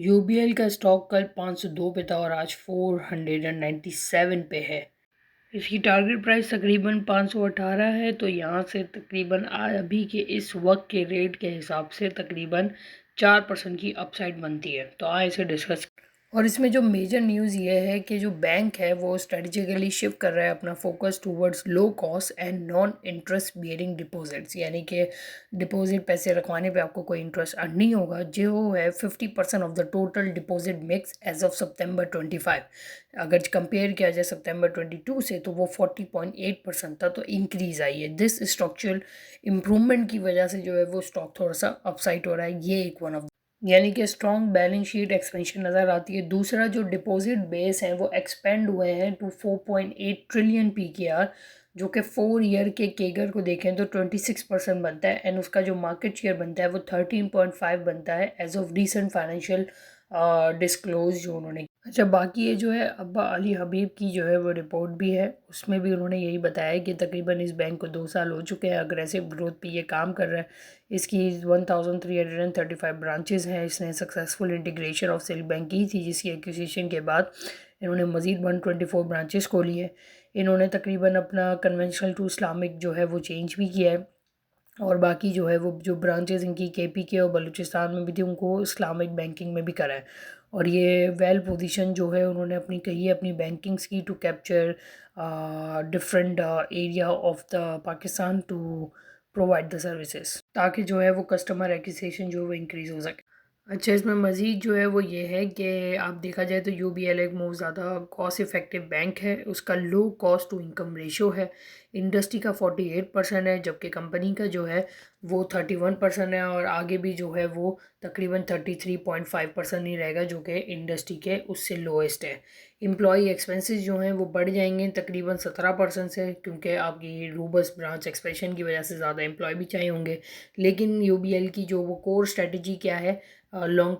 UBL का stock कल 502 पे था और आज 497 पे है। इसकी टारगेट प्राइस तकरीबन 518 है। तो यहाँ से तकरीबन अभी के इस वक्त के रेट के हिसाब से तकरीबन 4% की अपसाइड बनती है। तो आए इसे डिस्कस। और इसमें जो मेजर न्यूज़ ये है कि जो बैंक है वो स्ट्रेटजिकली शिफ्ट कर रहा है अपना focus towards low cost and non interest bearing deposits, यानी कि डिपॉजिट पैसे रखवाने पे आपको कोई इंटरेस्ट अर्न नहीं होगा, जो है 50% of the total deposit mix as of सितंबर 25। अगर कंपेयर किया जाए सितंबर 22 से तो वो 40.8% था, तो इंक्रीज़ आई है। दिस स्ट्रक्चरल इम्प्रूवमेंट की वजह से जो है वो स्टॉक थोड़ा सा अपसाइड हो रहा है। ये एक वन ऑफ, यानी कि स्ट्रॉन्ग बैलेंस शीट एक्सपेंशन नज़र आती है। दूसरा जो डिपॉजिट बेस है वो एक्सपेंड हुए हैं टू 4.8 ट्रिलियन पीकेआर, जो कि 4 ईयर के केगर को देखें तो 26% बनता है एंड उसका जो मार्केट शेयर बनता है वो 13.5 बनता है as of recent financial disclose जो उन्होंने। अच्छा, बाकी ये जो है अब्बा अली हबीब की जो है वो रिपोर्ट भी है, उसमें भी उन्होंने यही बताया कि तकरीबन इस बैंक को 2 साल हो चुके हैं, अग्रेसिव ग्रोथ पे ये काम कर रहा है। इसकी 1335 ब्रांचेस हैं। इसने successful integration of silk bank की थी, जिसकी एक्विजिशन के बाद इन्होंने मज़ीद 124 ब्रांचेस खोली है। इन्होंने तकरीबन अपना कन्वेंशनल टू इस्लामिक जो है वो चेंज भी किया है, और बाकी जो है वो जो ब्रांचेस इनकी केपी के और बलूचिस्तान में भी थी उनको इस्लामिक बैंकिंग में भी करा है। और ये वेल पोजीशन जो है उन्होंने अपनी कही है अपनी बैंकिंग्स की to capture different area of the Pakistan to provide the services, ताकि जो है वो कस्टमर एक्विजिशन जो है वो इंक्रीज़ हो सके। अच्छा, इसमें मज़ीद जो है वो ये है कि आप देखा जाए तो यूबीएल एक बहुत ज़्यादा कॉस्ट इफ़ेक्टिव बैंक है। उसका low cost to income ratio है, इंडस्ट्री का 48% है, जबकि कंपनी का जो है वो 31% है, और आगे भी जो है वो तकरीबन 33.5% ही रहेगा, जो कि इंडस्ट्री के उससे लोएस्ट है। एम्प्लॉई एक्सपेंसेस जो हैं वो बढ़ जाएंगे तकरीबन 17% से, क्योंकि आपकी रूबस ब्रांच एक्सपेंशन की वजह से ज़्यादा एम्प्लॉय भी चाहिए होंगे। लेकिन यूबीएल की जो वो कोर स्ट्रेटजी क्या है, long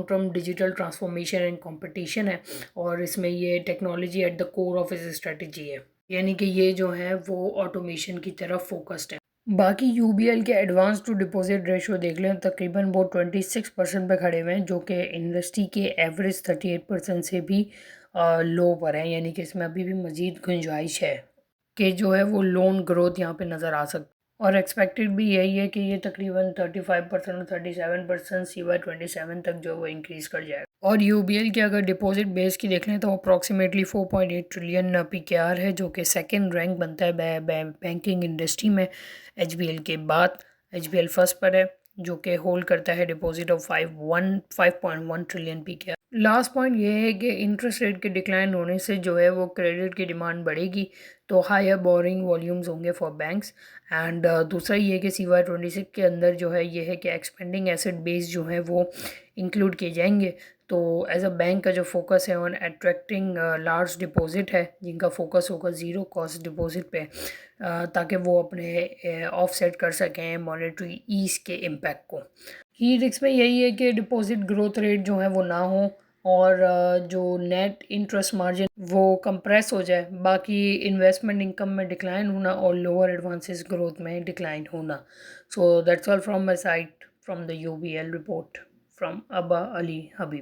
term digital transformation and competition है, और इसमें ये technology at the core of इस स्ट्रेटजी है, यानी कि ये जो है वो ऑटोमेशन की तरफ फोकस्ड है। बाकी यूबीएल के एडवांस टू डिपॉजिट रेशो देख लें, तकरीबन वो 26% पे खड़े हुए हैं, जो कि इंडस्ट्री के एवरेज 38% से भी लो पर है, यानी कि इसमें अभी भी मज़ीद गुंजाइश है कि जो है वो लोन ग्रोथ यहाँ पे नज़र आ सकती है। और एक्सपेक्टेड भी यही है कि ये तकरीबन 35% और 37% CY 27 तक जो वो इंक्रीज़ कर जाएगा। और यूबीएल की अगर डिपॉजिट बेस की देख लें तो अप्रॉक्सीमेटली 4.8 ट्रिलियन पीकेआर है, जो कि सेकंड रैंक बनता है बैंकिंग इंडस्ट्री में। एचबीएल के बाद एचबीएल फर्स्ट पर है, जो कि होल्ड करता है deposit of 5.1 trillion PKR. Last point ये है कि इंटरेस्ट रेट के डिक्लाइन होने से जो है वो क्रेडिट की डिमांड बढ़ेगी, तो हायर बोरिंग वॉल्यूम्स होंगे फॉर बैंक्स। एंड दूसरा ये कि CY 26 के अंदर जो है ये है कि एक्सपेंडिंग एसेट बेस जो है वो इंक्लूड किए जाएंगे। तो एज अ बैंक का जो फोकस है ऑन अट्रैक्टिंग लार्ज डिपॉजिट है, जिनका फोकस होगा ज़ीरो कॉस्ट डिपॉजिट पे, ताकि वो अपने ऑफसेट कर सकें मॉनेटरी ईज के इम्पैक्ट को। की रिस्क में यही है कि डिपॉजिट ग्रोथ रेट जो है वो ना हो, और जो नेट इंटरेस्ट मार्जिन वो कंप्रेस हो जाए, बाकी इन्वेस्टमेंट इनकम में डिक्लाइन होना और लोअर एडवांसेस ग्रोथ में डिक्लाइन होना। So that's all from my side from the UBL report from अब्बा अली हबीब।